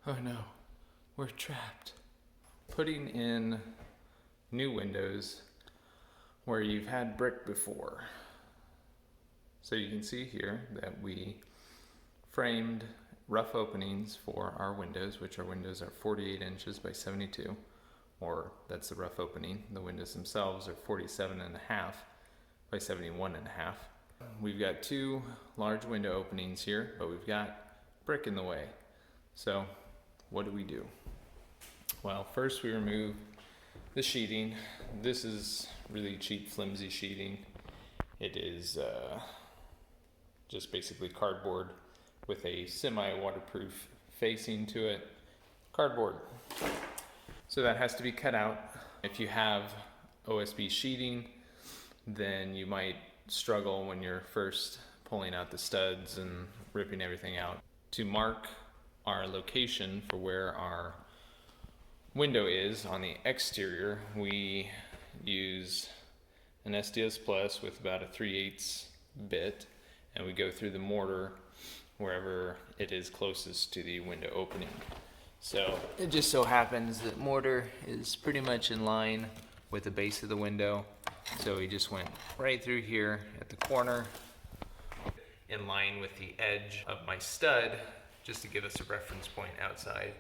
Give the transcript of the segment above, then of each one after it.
Oh no, we're trapped. Putting in new windows where you've had brick before. So you can see here that we framed rough openings for our windows, which our windows are 48 inches by 72, or that's the rough opening. The windows themselves are 47.5 by 71.5. We've got two large window openings here, but we've got brick in the way. So what do? Well, first we remove the sheeting. This is really cheap, flimsy sheeting. It is just basically cardboard with a semi-waterproof facing to it. Cardboard. So that has to be cut out. If you have OSB sheeting, then you might struggle when you're first pulling out the studs and ripping everything out. To mark our location for where our window is on the exterior, we use an SDS Plus with about a 3/8 bit, and we go through the mortar wherever it is closest to the window opening. So it just so happens that mortar is pretty much in line with the base of the window. So we just went right through here at the corner, in line with the edge of my stud, just to give us a reference point outside,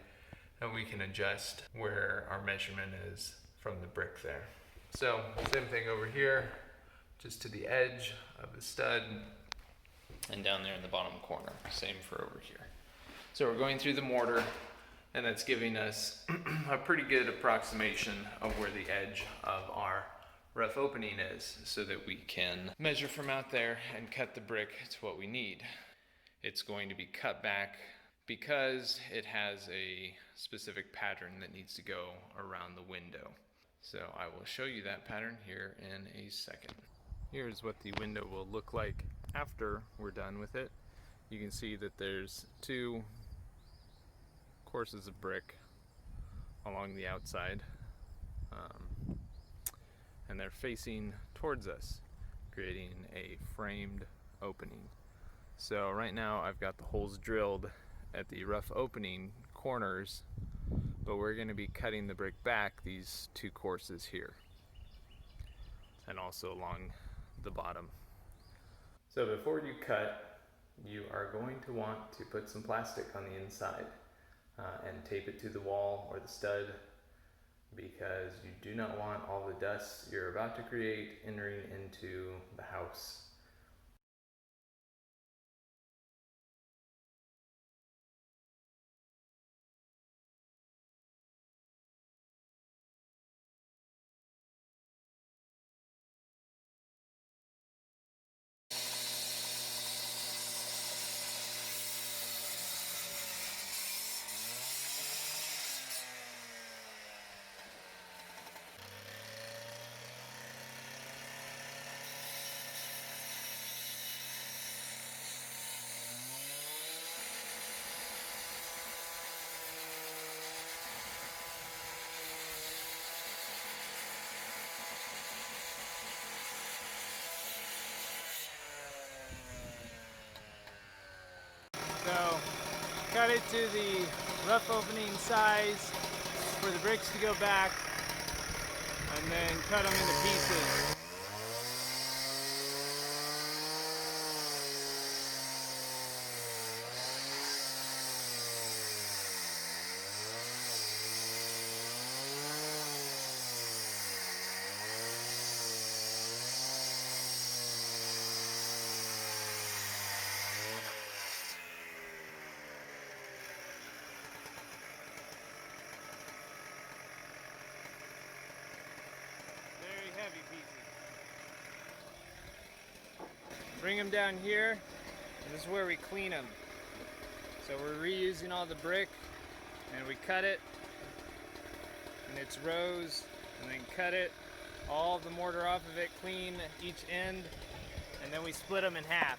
and we can adjust where our measurement is from the brick there. So same thing over here, just to the edge of the stud, and down there in the bottom corner, same for over here. So we're going through the mortar, and that's giving us a pretty good approximation of where the edge of our rough opening is, so that we can measure from out there and cut the brick to what we need. It's going to be cut back because it has a specific pattern that needs to go around the window. So I will show you that pattern here in a second. Here's what the window will look like after we're done with it. You can see that there's two courses of brick along the outside, and they're facing towards us, creating a framed opening. So right now I've got the holes drilled at the rough opening corners, but we're going to be cutting the brick back these two courses here, and also along the bottom. So before you cut, you are going to want to put some plastic on the inside and tape it to the wall or the stud, because you do not want all the dust you're about to create entering into the house. So cut it to the rough opening size for the bricks to go back, and then cut them into pieces. Heavy pieces. Bring them down here, and this is where we clean them. So we're reusing all the brick, and we cut it in its rows, and then cut it, all of the mortar off of it, clean each end, and then we split them in half.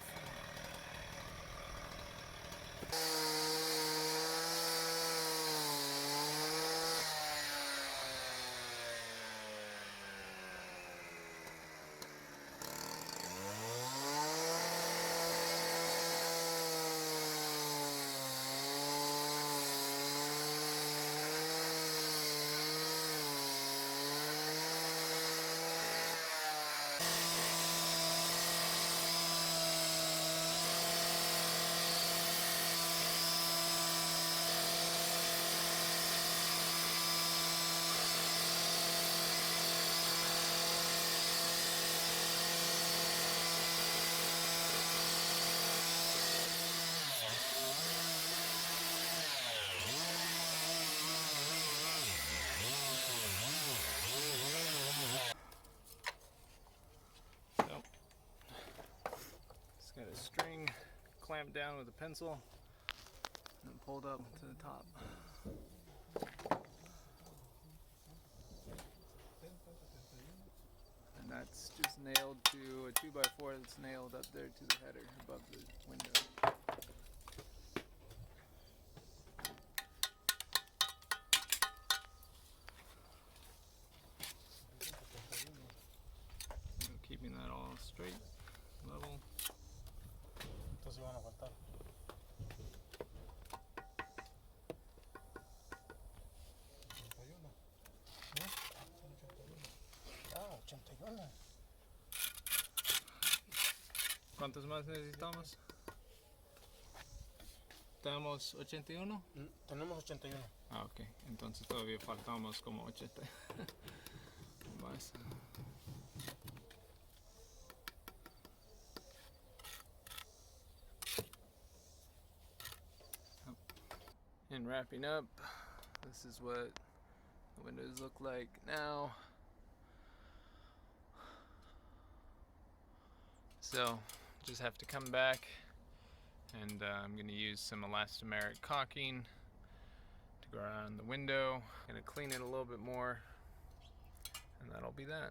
clamped down with a pencil and pulled up to the top. And that's just nailed to a 2x4 that's nailed up there to the header above the window. So keeping that all straight, level. Entonces van a faltar. Ah, 81. ¿Cuántos más necesitamos? ¿Tenemos 81? Tenemos 81. Ah, ok. Entonces todavía faltamos como 80 más. And wrapping up, this is what the windows look like now. So just have to come back, and I'm going to use some elastomeric caulking to go around the window. I'm going to clean it a little bit more, and that'll be that.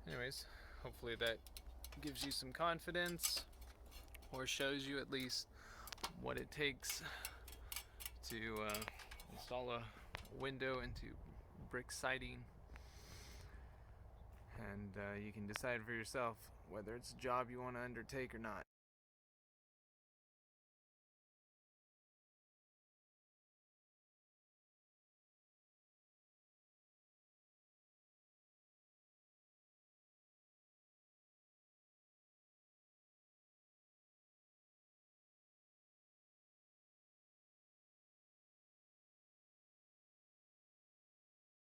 Anyways, hopefully that gives you some confidence, or shows you at least what it takes to install a window into brick siding. And you can decide for yourself whether it's a job you want to undertake or not.